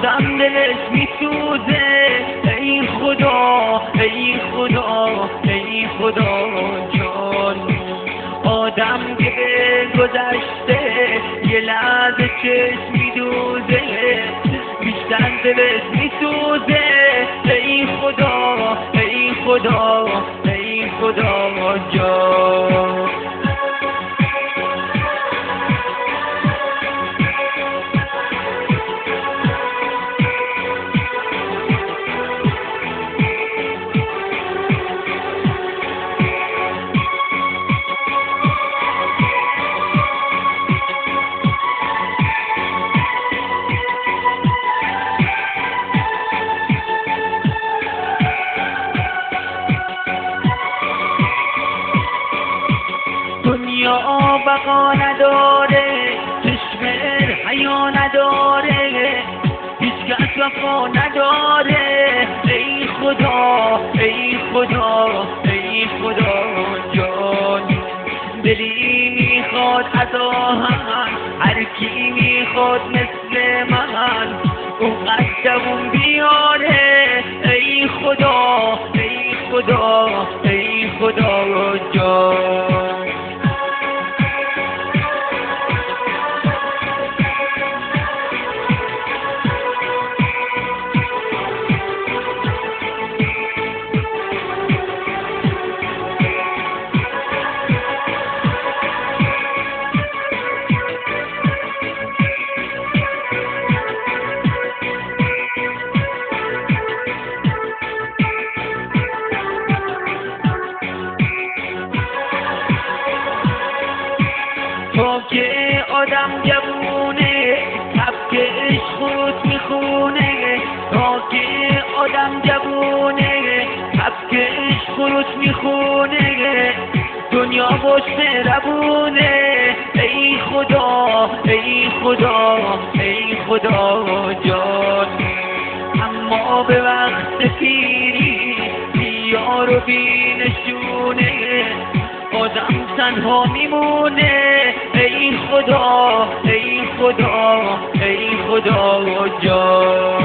آدم دلش میسوزه. ای خدا ای خدا ای خدا جان، آدم که به گذشته یه لحظه چشم میدوزه، بیشتر دلش میسوزه. ای خدا ای خدا ای خدا جان. دنیا بقا نداره، چشم حیا نداره، هیچ کس وفا نداره. ای خدا ای خدا ای خدا جان، دلی میخواد از آهن، هر کی میخواد مثل من اون قدمون بیاره. ای خدا ای خدا ای خدا جان. تا که آدم جوونه سبک عشق خود میخونه، تا که آدم جوونه سبک عشق خود میخونه، دنیا باش مهربونه. ای خدا ای خدا ای خدا جان، اما به وقت پیری بیار و بینشونه، آدم تنها میمونه. ای خدا ای خدا ای خدا جان.